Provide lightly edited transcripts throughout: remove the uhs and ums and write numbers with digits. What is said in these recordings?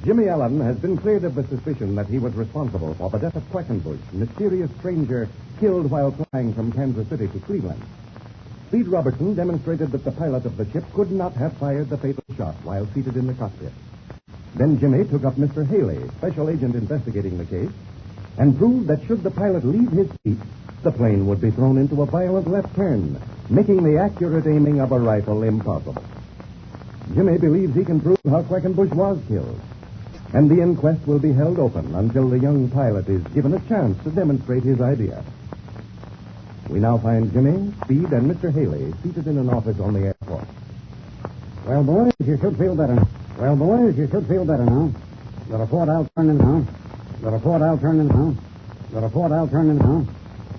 Jimmy Allen has been cleared of the suspicion that he was responsible for the death of Quackenbush, mysterious stranger killed while flying from Kansas City to Cleveland. Speed Robertson demonstrated that the pilot of the ship could not have fired the fatal shot while seated in the cockpit. Then Jimmy took up Mr. Haley, special agent investigating the case, and proved that should the pilot leave his seat, the plane would be thrown into a violent left turn, making the accurate aiming of a rifle impossible. Jimmy believes he can prove how Quackenbush was killed, and the inquest will be held open until the young pilot is given a chance to demonstrate his idea. We now find Jimmy, Speed, and Mr. Haley seated in an office on the airport. Well, boys, you should feel better. Now. Got a port, I'll turn in now. Got a port, I'll turn in now.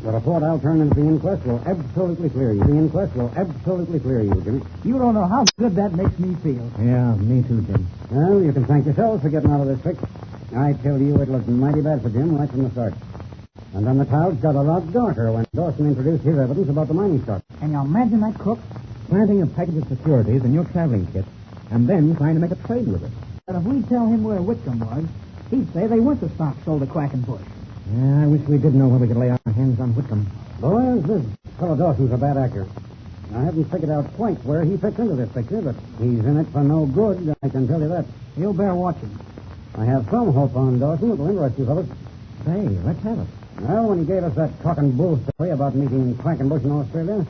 The inquest will absolutely clear you. Jimmy. You don't know how good that makes me feel. Yeah, me too, Jim. Well, you can thank yourselves for getting out of this fix. I tell you, it looked mighty bad for Jim right from the start. And then the clouds got a lot darker when Dawson introduced his evidence about the mining stock. Can you imagine that, Cook? Planting a package of securities in your traveling kit, and then trying to make a trade with it. But if we tell him where Whitcomb was, he'd say they weren't the stock sold to Quackenbush. Yeah, I wish we did know where we could lay our hands on Whitcomb. Boys, this fellow Dawson's a bad actor. I haven't figured out quite where he fits into this picture, but he's in it for no good, I can tell you that. You'll bear watching. I have some hope on Dawson that will interest you fellas. Say, let's have it. Well, when he gave us that cock and bull story about meeting Quackenbush in Australia,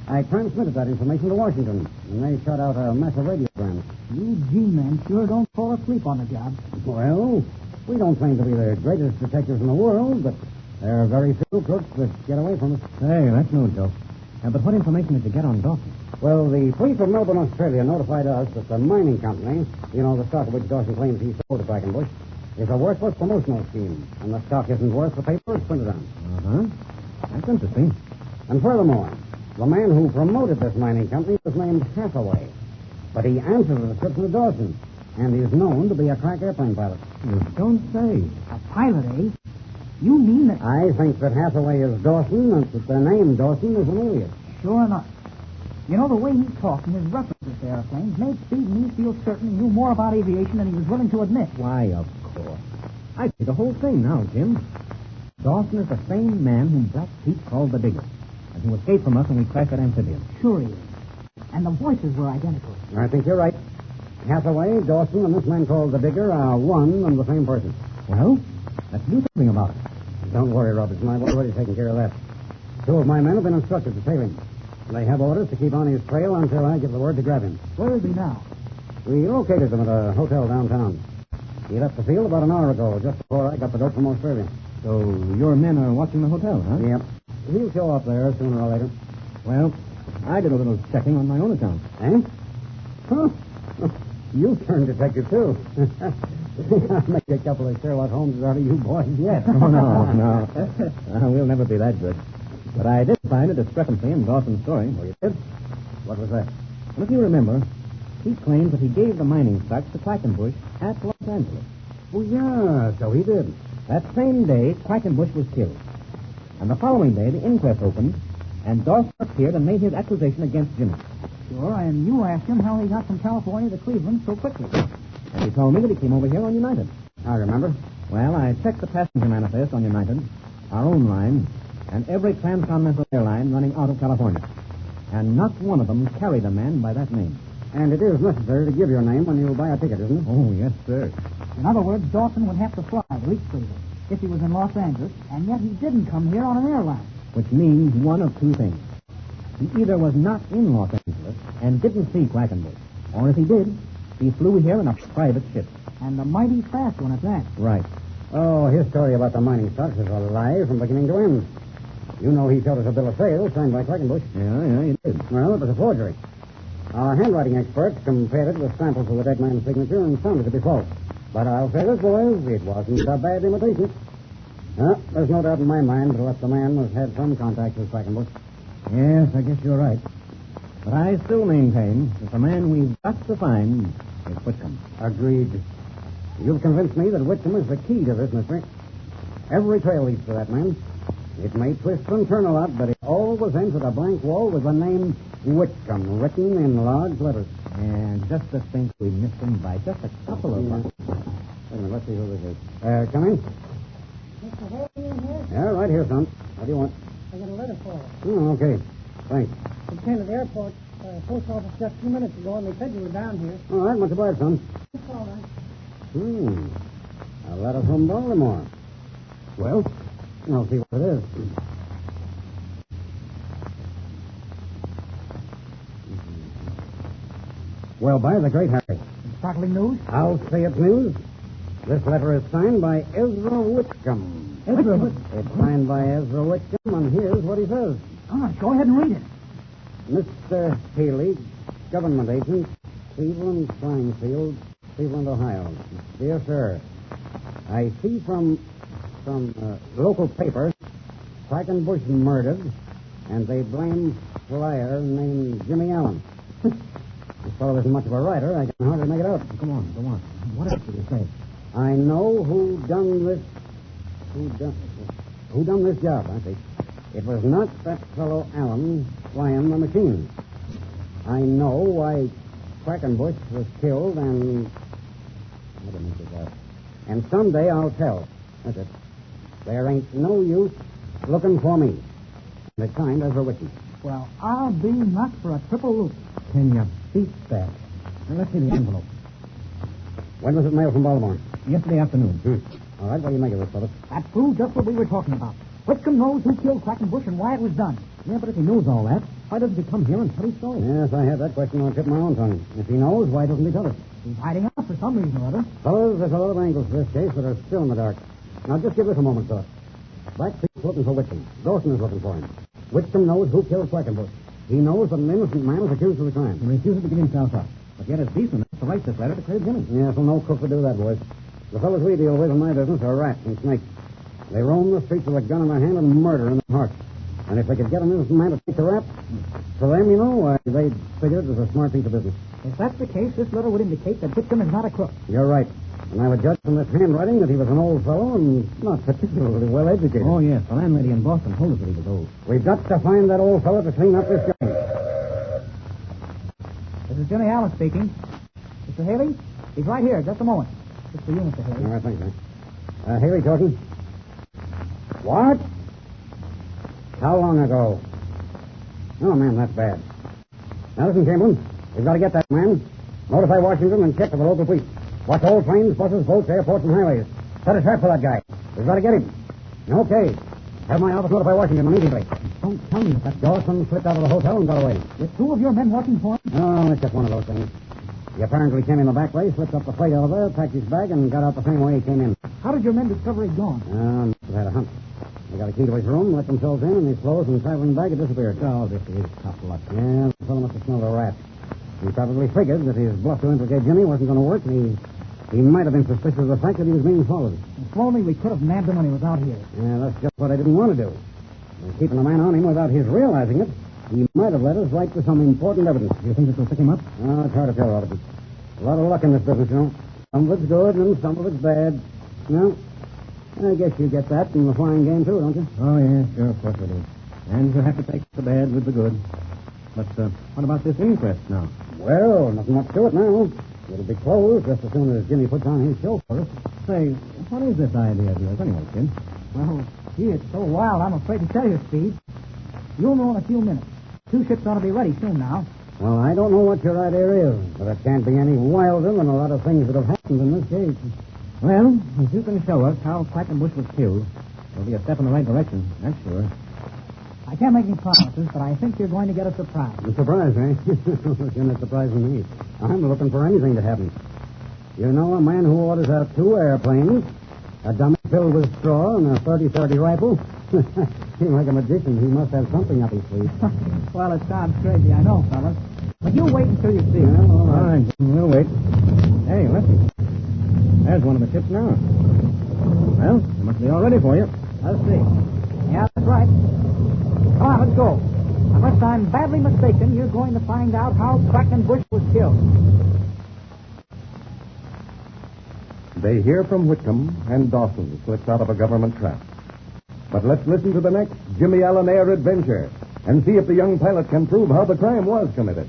I transmitted that information to Washington, and they shot out a massive radiogram. You G-men sure don't fall asleep on the job. Well, we don't claim to be the greatest detectives in the world, but there are very few crooks that get away from us. Hey, that's no joke. But what information did you get on Dawson? Well, the police of Melbourne, Australia notified us that the mining company, the stock of which Dawson claims he sold to Quackenbush, is a worthless promotional scheme, and the stock isn't worth the paper it's printed on. Uh-huh. That's interesting. And furthermore, the man who promoted this mining company was named Hathaway, but he answered the description of Dawson, and is known to be a crack airplane pilot. You don't say. A pilot, eh? You mean that... I think that Hathaway is Dawson, and that the name Dawson is an alias. Sure enough. You know, the way he talked and his references to airplanes made Speed and me feel certain he knew more about aviation than he was willing to admit. Why, of course. I see the whole thing now, Jim. Dawson is the same man whom Black Pete called the Digger, and who escaped from us when we crashed that amphibian. Sure he is. And the voices were identical. I think you're right. Hathaway, Dawson, and this man called the Digger are one and the same person. Well, let's do something about it. Don't worry, Robertson. I've already taken care of that. Two of my men have been instructed to tail him. They have orders to keep on his trail until I give the word to grab him. Where is he now? We located him at a hotel downtown. He left the field about an hour ago, just before I got the dope from Australia. So your men are watching the hotel, huh? Yep. He'll show up there sooner or later. Well, I did a little checking on my own account. Eh? Huh? You turned detective, too. I'll make a couple of Sherlock Holmeses out of you boys yet. Oh, no. We'll never be that good. But I did find a discrepancy in Dawson's story. Oh, you did? What was that? Well, if you remember, he claimed that he gave the mining stocks to Quackenbush at Los Angeles. Oh, yeah, so he did. That same day, Quackenbush was killed. And the following day, the inquest opened, and Dawson appeared and made his accusation against Jimmy. Sure, and you asked him how he got from California to Cleveland so quickly. And he told me that he came over here on United. I remember. Well, I checked the passenger manifest on United, our own line, and every transcontinental airline running out of California. And not one of them carried a man by that name. And it is necessary to give your name when you buy a ticket, isn't it? Oh, yes, sir. In other words, Dawson would have to fly to reach Cleveland if he was in Los Angeles, and yet he didn't come here on an airline. Which means one of two things. He either was not in Los Angeles and didn't see Quackenbush, or if he did, he flew here in a private ship. And a mighty fast one at that. Right. Oh, his story about the mining stocks is a lie from beginning to end. You know he showed us a bill of sale signed by Quackenbush. Yeah, you did. Well, it was a forgery. Our handwriting experts compared it with samples of the dead man's signature and found it to be false. But I'll say this, boys, it wasn't a bad imitation. There's no doubt in my mind that the man has had some contact with Quackenbush. Yes, I guess you're right. But I still maintain that the man we've got to find is Whitcomb. Agreed. You've convinced me that Whitcomb is the key to this mystery. Every trail leads to that man. It may twist and turn a lot, but it always ends at a blank wall with the name Whitcomb written in large letters. And just to think we missed him by just a couple of bucks. Wait a minute, let's see who this is. Come in. Mr. Haley in here? Yeah, right here, son. What do you want? I got a letter for you. Oh, okay. Thanks. It came to the airport, post office just a few minutes ago, and they said you were down here. All right, much obliged, son. It's all right. A letter from Baltimore. Well, I'll see what it is. Well, by the great Harry. Startling news? I'll say it's news. This letter is signed by Ezra Whitcomb. Ezra? It's signed by Ezra Whitcomb, and here's what he says. Go ahead and read it. Mr. Haley, government agent, Cleveland Flying Field, Cleveland, Ohio. Dear sir, I see from local papers Quackenbush murdered, and they blame flyer named Jimmy Allen. This fellow isn't much of a writer. I can hardly make it out. Come on, go on. What else did you say? I know who done this job, I think. It was not that fellow Allen flying the machine. I know why Quackenbush was killed, and someday I'll tell. That's it. There ain't no use looking for me. And it's signed Ezra Whitcomb. Well, I'll be knocked for a triple loop. Can you beat that? Now, let's see the envelope. When was it mailed from Baltimore? Yesterday afternoon. All right, what do you make of this, fellas? That proves just what we were talking about. Whitcomb knows who killed Quackenbush and why it was done. Yeah, but if he knows all that, why doesn't he come here and tell his story? Yes, I had that question on the tip of my own tongue. If he knows, why doesn't he tell us? He's hiding out for some reason or other. Fellas, there's a lot of angles to this case that are still in the dark. Now, just give this a moment's thought. Blackfeet's looking for Whitcomb. Dawson is looking for him. Whitcomb knows who killed Quackenbush. He knows that an innocent man is accused of the crime. He refuses to give himself up. But yet it's decent enough to write this letter to clear Jimmy. Yes, well, no crook would do that, boys. The fellows we deal with in my business are rats and snakes. They roam the streets with a gun in their hand and murder in their heart. And if they could get an innocent man to take the rap, for them, they'd figure it was a smart piece of business. If that's the case, this letter would indicate that Whitcomb is not a crook. You're right. And I would judge from this handwriting that he was an old fellow and not particularly well educated. Oh, yes. The landlady in Boston told us that he was old. We've got to find that old fellow to clean up this gang. This is Jimmy Allen speaking. Mr. Haley, he's right here. Just a moment. It's for you, Mr. Haley. All right, thanks, man. Haley talking. What? How long ago? Oh, man, that's bad. Now, listen, Chamberlain. We've got to get that man. Notify Washington and check with the local police. Watch all trains, buses, boats, airports, and highways. Set a trap for that guy. We've got to get him. Okay. Have my office notify Washington immediately. Don't tell me that Dawson slipped out of the hotel and got away. with two of your men working for him. Oh, it's just one of those things. He apparently came in the back way, slipped up the freight elevator, packed his bag, and got out the same way he came in. How did your men discover he'd gone? Must have had a hunt. They got a key to his room, let themselves in, and his clothes and traveling bag had disappeared. Oh, this is tough luck. Yeah, the fellow must have smelled a rat. He probably figured that his bluff to implicate Jimmy wasn't going to work, and he might have been suspicious of the fact that he was being followed. If only we could have nabbed him when he was out here. Yeah, that's just what I didn't want to do. Keeping a man on him without his realizing it, he might have led us right to some important evidence. Do you think this will pick him up? Oh, it's hard to tell, Robert. A lot of luck in this business, you know. Some of it's good and some of it's bad. No, I guess you get that in the flying game, too, don't you? Oh, yeah, sure, of course I do. And you'll have to take the bad with the good. But what about this inquest now? Well, nothing much to it now. It'll be closed just as soon as Jimmy puts on his show for us. Say, what is this idea of yours anyway, kid? Well, gee, it's so wild, I'm afraid to tell you, Speed. You'll know in a few minutes. 2 ships ought to be ready soon now. Well, I don't know what your idea is, but it can't be any wilder than a lot of things that have happened in this case. Well, if you can show us how Quackenbush was killed, it'll be a step in the right direction, that's sure. I can't make any promises, but I think you're going to get a surprise. A surprise, eh? You're not surprising me. I'm looking for anything to happen. You know, a man who orders out 2 airplanes, a dummy filled with straw, and a 30-30 rifle. Seems like a magician. He must have something up his sleeve. Well, it sounds crazy, I know, fellas. But you wait until you see it. Well, all All right. right, we'll wait. Hey, listen. There's one of the ships now. Well, they must be all ready for you. Let's see. Yeah, that's right. Come on, let's go. Unless I'm badly mistaken, you're going to find out how Quackenbush was killed. They hear from Whitcomb, and Dawson slips out of a government trap. But let's listen to the next Jimmy Allen Air adventure and see if the young pilot can prove how the crime was committed.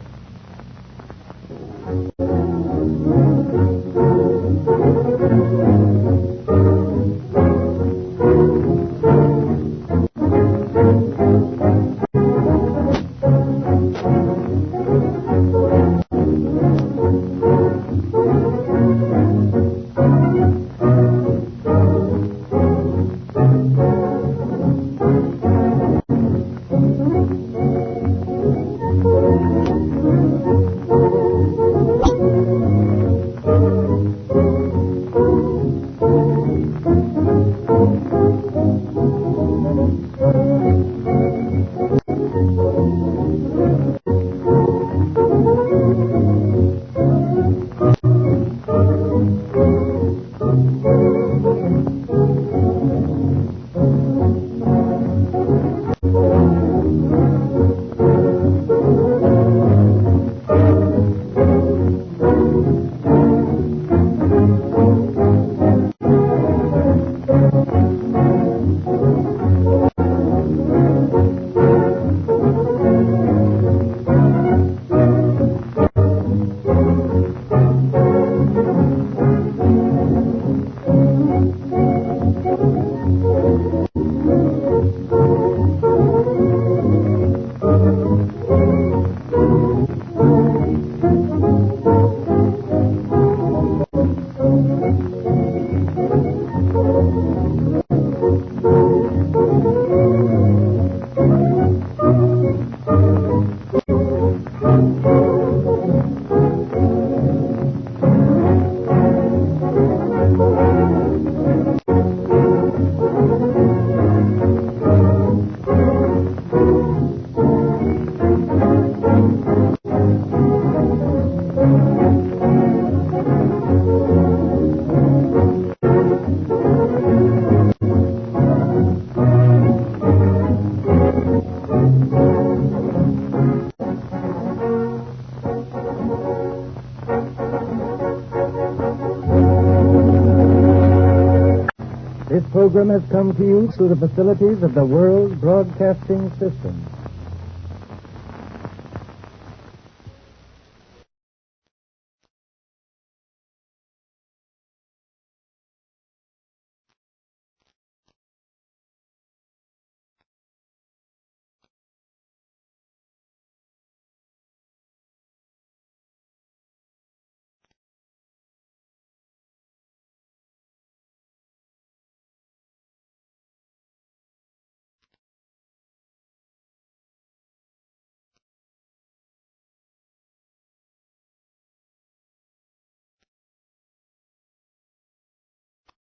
This program has come to you through the facilities of the World Broadcasting System.